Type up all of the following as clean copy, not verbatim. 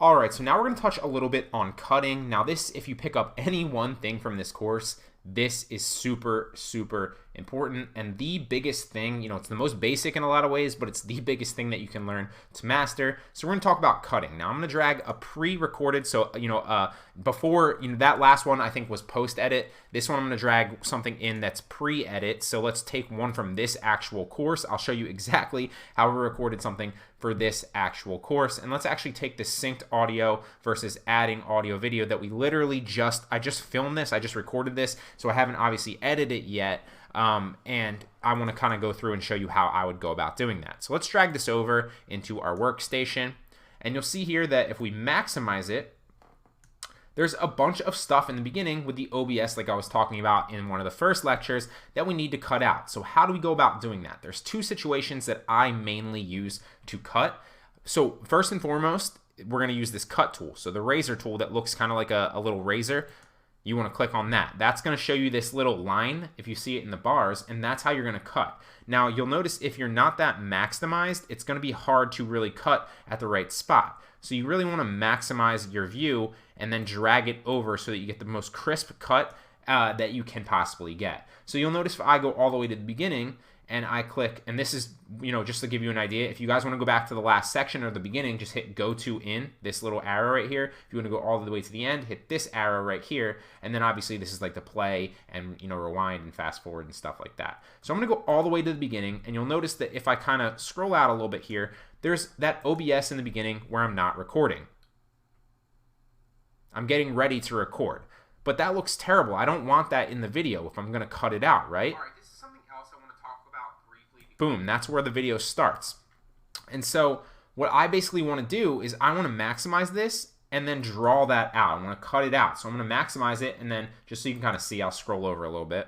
All right, so now we're going to touch a little bit on cutting. Now this, if you pick up any one thing from this course, this is super, super important. And the biggest thing, it's the most basic in a lot of ways, but it's the biggest thing that you can learn to master. So we're going to talk about cutting. Now I'm going to drag a pre-recorded, so, before, that last one I think was post-edit. This one I'm going to drag something in that's pre-edit. So let's take one from this actual course. I'll show you exactly how we recorded something for this actual course. And let's actually take the synced audio versus adding audio video that we literally I just filmed this, I just recorded this, so I haven't obviously edited it yet. And I want to kind of go through and show you how I would go about doing that. So let's drag this over into our workstation, and you'll see here that if we maximize it, there's a bunch of stuff in the beginning with the OBS, like I was talking about in one of the first lectures, that we need to cut out. So how do we go about doing that? There's two situations that I mainly use to cut. So first and foremost, we're going to use this cut tool. So the razor tool that looks kind of like a little razor, you want to click on that. That's going to show you this little line, if you see it in the bars, and that's how you're going to cut. Now, you'll notice if you're not that maximized, it's going to be hard to really cut at the right spot. So you really want to maximize your view and then drag it over so that you get the most crisp cut that you can possibly get. So you'll notice if I go all the way to the beginning and I click, and this is, just to give you an idea, if you guys want to go back to the last section or the beginning, just hit go to in, this little arrow right here. If you want to go all the way to the end, hit this arrow right here, and then obviously this is like the play and, rewind and fast forward and stuff like that. So I'm going to go all the way to the beginning, and you'll notice that if I kind of scroll out a little bit here, there's that OBS in the beginning where I'm not recording. I'm getting ready to record, but that looks terrible. I don't want that in the video if I'm going to cut it out, right? Boom, that's where the video starts. And so what I basically want to do is I want to maximize this and then draw that out. I want to cut it out. So I'm going to maximize it, and then just so you can kind of see, I'll scroll over a little bit.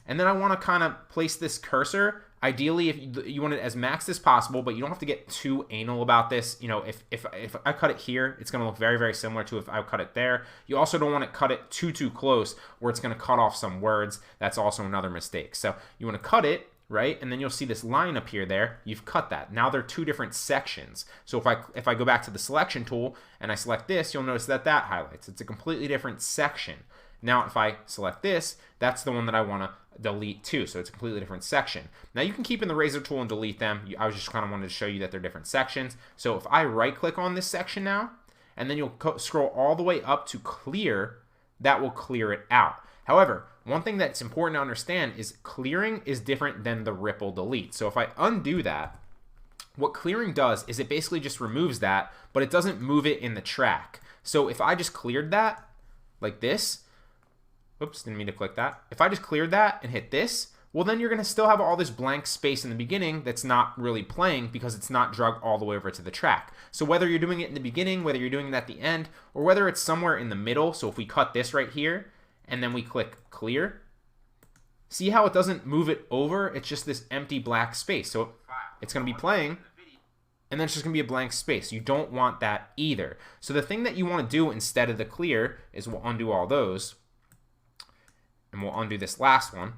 And then I want to kind of place this cursor. Ideally, if you want it as maxed as possible, but you don't have to get too anal about this. If I cut it here, it's going to look very, very similar to if I cut it there. You also don't want to cut it too close where it's going to cut off some words. That's also another mistake. So you want to cut it, right? And then you'll see this line up here there. You've cut that. Now they're two different sections. So if I go back to the selection tool and I select this, you'll notice that highlights. It's a completely different section. Now if I select this, that's the one that I want to delete too. So it's a completely different section. Now you can keep in the razor tool and delete them. I was just kind of wanted to show you that they're different sections. So if I right click on this section now, and then you'll scroll all the way up to clear, that will clear it out. However, one thing that's important to understand is clearing is different than the ripple delete. So if I undo that, what clearing does is it basically just removes that, but it doesn't move it in the track. So if I just cleared that like this, oops, didn't mean to click that. If I just cleared that and hit this, well then you're going to still have all this blank space in the beginning that's not really playing because it's not dragged all the way over to the track. So whether you're doing it in the beginning, whether you're doing it at the end, or whether it's somewhere in the middle, so if we cut this right here, and then we click clear, see how it doesn't move it over? It's just this empty black space. So it's going to be playing, and then it's just going to be a blank space. You don't want that either. So the thing that you want to do instead of the clear is we'll undo all those, and we'll undo this last one,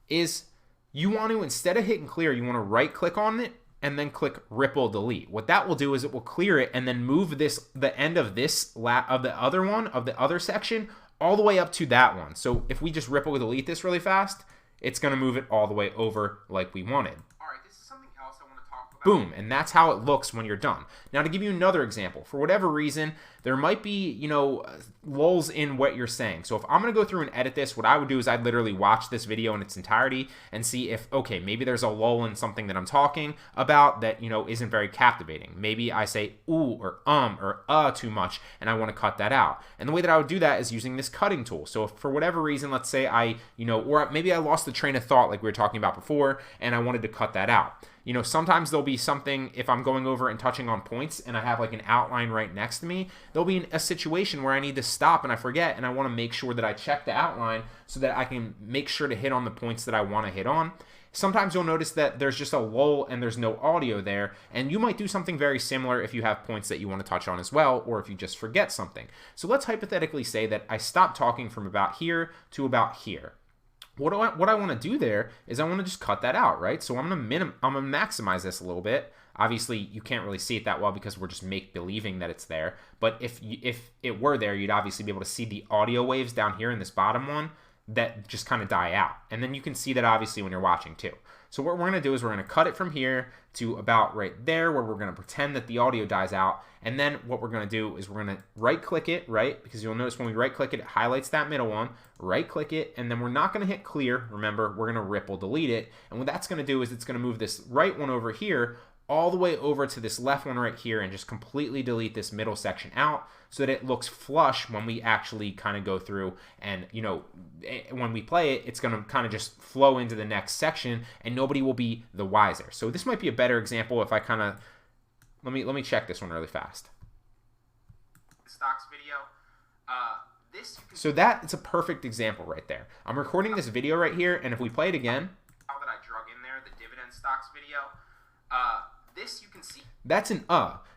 is you want to, instead of hitting clear, you want to right click on it and then click ripple delete. What that will do is it will clear it and then move the end of the other section all the way up to that one. So if we just ripple delete this really fast, it's going to move it all the way over like we wanted. All right, this is something else I want to talk about. Boom, and that's how it looks when you're done. Now to give you another example, for whatever reason, there might be, lulls in what you're saying. So if I'm going to go through and edit this, what I would do is I'd literally watch this video in its entirety and see if, okay, maybe there's a lull in something that I'm talking about that, isn't very captivating. Maybe I say ooh or too much and I want to cut that out. And the way that I would do that is using this cutting tool. So if for whatever reason, let's say or maybe I lost the train of thought like we were talking about before and I wanted to cut that out. Sometimes there'll be something, if I'm going over and touching on points and I have like an outline right next to me, there'll be a situation where I need to stop and I forget and I want to make sure that I check the outline so that I can make sure to hit on the points that I want to hit on. Sometimes you'll notice that there's just a lull and there's no audio there, and you might do something very similar if you have points that you want to touch on as well, or if you just forget something. So let's hypothetically say that I stopped talking from about here to about here. What I want to do there is I want to just cut that out, right? So I'm gonna maximize this a little bit. Obviously, you can't really see it that well because we're just make-believing that it's there. But if it were there, you'd obviously be able to see the audio waves down here in this bottom one that just kind of die out. And then you can see that obviously when you're watching too. So what we're going to do is we're going to cut it from here to about right there where we're going to pretend that the audio dies out. And then what we're going to do is we're going to right click it, right? Because you'll notice when we right click it, it highlights that middle one, right click it, and then we're not going to hit clear. Remember, we're going to ripple delete it. And what that's going to do is it's going to move this right one over here all the way over to this left one right here and just completely delete this middle section out so that it looks flush when we actually kind of go through and, you know, when we play it, it's going to kind of just flow into the next section and nobody will be the wiser. So this might be a better example if I kind of, let me check this one really fast. Stocks video. So it's a perfect example right there. I'm recording this video right here, and if we play it again, that I drug in there, the dividend stocks video, this you can see. That's an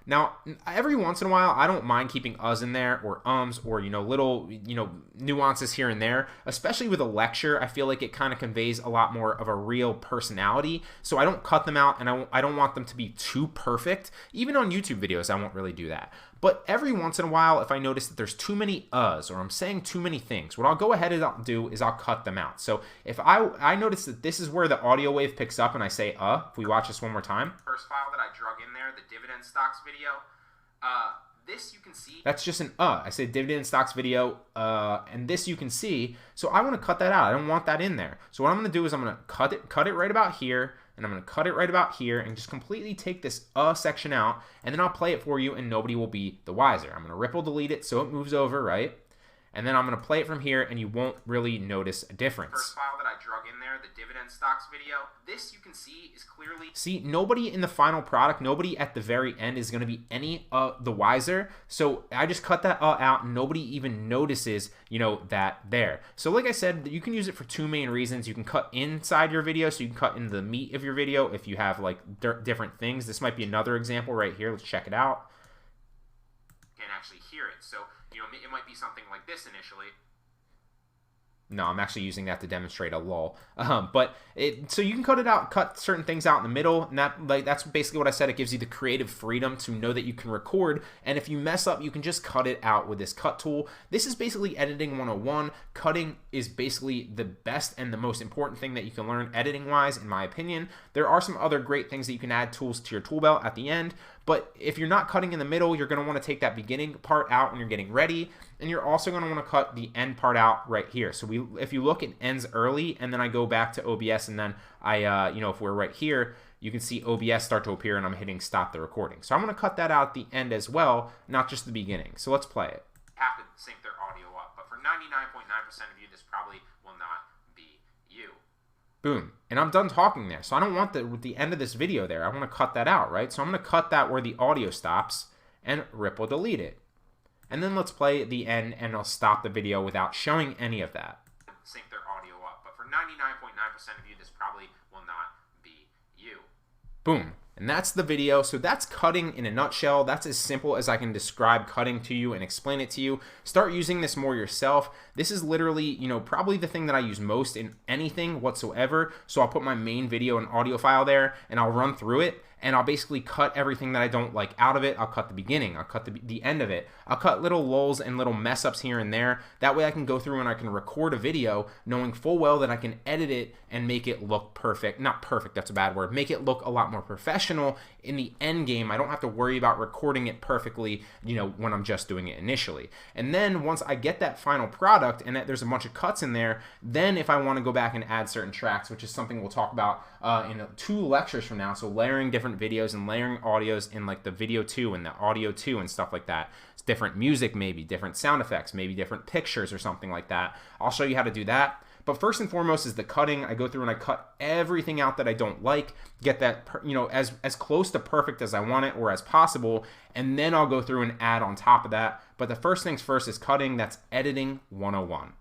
Now, every once in a while, I don't mind keeping uhs in there or ums or, you know, little, you know, nuances here and there. Especially with a lecture, I feel like it kind of conveys a lot more of a real personality. So I don't cut them out, and I don't want them to be too perfect. Even on YouTube videos, I won't really do that. But every once in a while, if I notice that there's too many uhs or I'm saying too many things, what I'll go ahead and I'll do is I'll cut them out. So if I notice that this is where the audio wave picks up and I say if we watch this one more time. First file that I drug in there, the dividend stocks video, this you can see. That's just an I say dividend stocks video, and this you can see. So I want to cut that out. I don't want that in there. So what I'm going to do is I'm going to cut it right about here. And I'm going to cut it right about here and just completely take this section out, and then I'll play it for you and nobody will be the wiser. I'm going to ripple delete it so it moves over, right? And then I'm going to play it from here and you won't really notice a difference. First file that I drug in there, the dividend stocks video, this you can see is clearly... See, nobody in the final product, nobody at the very end is going to be any the wiser. So I just cut that out and nobody even notices, you know, that there. So like I said, you can use it for two main reasons. You can cut inside your video, so you can cut into the meat of your video if you have like different things. This might be another example right here. Let's check it out. You can actually hear it. So, you know, it might be something like this initially. No, I'm actually using that to demonstrate a lull. So you can cut it out, cut certain things out in the middle, and that's basically what I said. It gives you the creative freedom to know that you can record, and if you mess up, you can just cut it out with this cut tool. This is basically editing 101. Cutting is basically the best and the most important thing that you can learn editing-wise, in my opinion. There are some other great things that you can add tools to your tool belt at the end, but if you're not cutting in the middle, you're going to want to take that beginning part out when you're getting ready, and you're also going to want to cut the end part out right here. So if you look, it ends early, and then I go back to OBS, and then you know, if we're right here, you can see OBS start to appear, and I'm hitting stop the recording. So I'm going to cut that out at the end as well, not just the beginning. So let's play it. Have to sync their audio up, but for 99.9% of you, this probably will not be you. Boom. And I'm done talking there. So I don't want the end of this video there. I want to cut that out, right? So I'm going to cut that where the audio stops and ripple delete it. And then let's play the end, and I'll stop the video without showing any of that. Sync their audio up, but for 99.9% of you, this probably will not be you. Boom. And that's the video. So that's cutting in a nutshell. That's as simple as I can describe cutting to you and explain it to you. Start using this more yourself. This is literally, you know, probably the thing that I use most in anything whatsoever. So I'll put my main video and audio file there, and I'll run through it, and I'll basically cut everything that I don't like out of it. I'll cut the beginning. I'll cut the end of it. I'll cut little lulls and little mess ups here and there. That way I can go through and I can record a video knowing full well that I can edit it and make it look perfect. Not perfect, that's a bad word. Make it look a lot more professional in the end game. I don't have to worry about recording it perfectly, you know, when I'm just doing it initially. And then once I get that final product and there's a bunch of cuts in there, then if I want to go back and add certain tracks, which is something we'll talk about in 2 lectures from now, so layering different videos and layering audios in like the video 2 and the audio 2 and stuff like that. It's different music, maybe different sound effects, maybe different pictures or something like that. I'll show you how to do that. But first and foremost is the cutting. I go through and I cut everything out that I don't like, get that, you know, as close to perfect as I want it or as possible, and then I'll go through and add on top of that. But the first things first is cutting. That's editing 101.